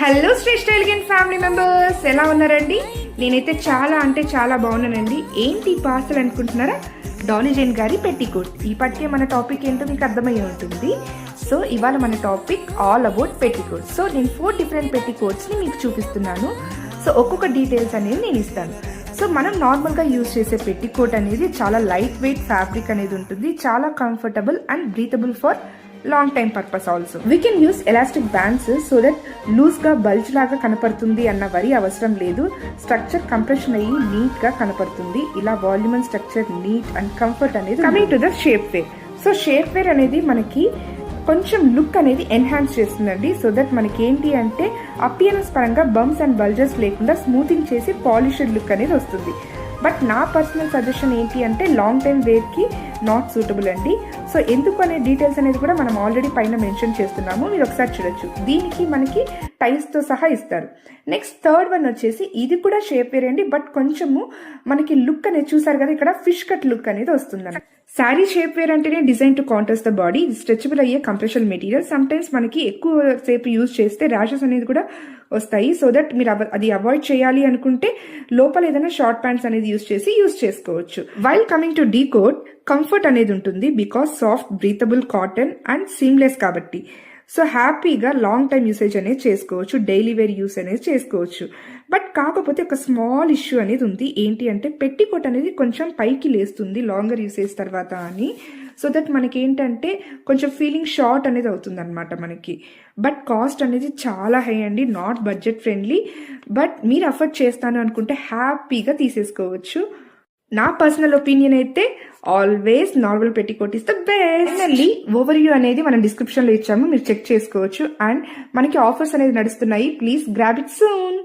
Hello శ్రేష్ఠ elegant family members, ఎలా ఉన్నారండి? నేనైతే చాలా అంటే చాలా బాగున్నానండి. ఏంటి పార్సల్ అనుకుంటున్నారా? డాలీ జైన్ గారి పెట్టికోట్. ఈ పట్టికే మన టాపిక్ ఏంటో మీకు అర్థమయ్యే ఉంటుంది. సో ఇవాళ మన topic all about petticoat. So నేను 4 డిఫరెంట్ పెట్టికోట్స్ని మీకు చూపిస్తున్నాను. సో ఒక్కొక్క డీటెయిల్స్ అనేది నేను ఇస్తాను. సో మనం నార్మల్గా యూజ్ చేసే పెట్టికోట్ అనేది చాలా లైట్ వెయిట్ ఫ్యాబ్రిక్ అనేది ఉంటుంది. చాలా comfortable and breathable for long time purpose. Also we can use elastic bands so that loose గా బల్జ్ లాగా కనపడుతుంది అన్న వరి అవసరం లేదు. స్ట్రక్చర్ కంప్రెషన్ అయ్యి నీట్ గా కనపడుతుంది. ఇలా volume and structure neat and comfort అనేది. Coming to the shape wear. So shape wear అనేది మనకి కొంచెం లుక్ అనేది ఎన్హాన్స్ చేస్తుందండి. సో దట్ మనకి ఏంటి అంటే అపియరెన్స్ పరంగా బంప్స్ అండ్ బల్జెస్ లేకుండా స్మూతింగ్ చేసి పాలిష్డ్ లుక్ అనేది వస్తుంది. బట్ నా పర్సనల్ సజెషన్ ఏంటి అంటే లాంగ్ టైమ్ వేర్కి నాట్ సూటబుల్ అండి. సో ఎందుకు అనే డీటెయిల్స్ అనేది కూడా మనం ఆల్రెడీ పైన మెన్షన్ చేస్తున్నాము, మీరు ఒకసారి చూడొచ్చు. దీనికి మనకి టైల్స్తో సహా ఇస్తారు. నెక్స్ట్ థర్డ్ వన్ వచ్చేసి ఇది కూడా షేప్ వేర్ అండి, బట్ కొంచెము మనకి లుక్ అనేది చూసారు కదా, ఇక్కడ ఫిష్ కట్ లుక్ అనేది వస్తుంది. శారీ షేప్ వేర్ అంటేనే design to contrast the body. ఇది స్ట్రెచబుల్ అయ్యే కంప్రెషన్ మెటీరియల్. సమ్ టైమ్స్ మనకి ఎక్కువ సేపు యూజ్ చేస్తే ర్యాషెస్ అనేది కూడా వస్తాయి. సో దట్ మీరు అది అవాయిడ్ చేయాలి అనుకుంటే లోపల ఏదైనా షార్ట్ ప్యాంట్స్ అనేది యూజ్ చేసుకోవచ్చు. While coming to the coat, comfort అనేది ఉంటుంది because soft breathable cotton and seamless కాబట్టి. సో హ్యాపీగా లాంగ్ టైమ్ యూసేజ్ అనేది చేసుకోవచ్చు, డైలీ వేర్ యూస్ అనేది చేసుకోవచ్చు. బట్ కాకపోతే ఒక స్మాల్ ఇష్యూ అనేది ఉంది. ఏంటి అంటే పెట్టికోట్ అనేది కొంచెం పైకి లేస్తుంది లాంగర్ యూసేజ్ తర్వాత అని. సో దట్ మనకి ఏంటంటే కొంచెం ఫీలింగ్ షార్ట్ అనేది అవుతుంది అనమాట మనకి. బట్ కాస్ట్ అనేది చాలా హై అండి, నాట్ బడ్జెట్ ఫ్రెండ్లీ. బట్ మీరు అఫోర్డ్ చేస్తాను అనుకుంటే హ్యాపీగా తీసేసుకోవచ్చు. నా పర్సనల్ ఒపీనియన్ అయితే always normal petticoat is the best. Finally over view అనేది మనం డిస్క్రిప్షన్ లో ఇచ్చాము, మీరు చెక్ చేసుకోవచ్చు. అండ్ మనకి ఆఫర్స్ అనేది నడుస్తున్నాయి, ప్లీజ్ గ్రాబ్ ఇట్ సూన్.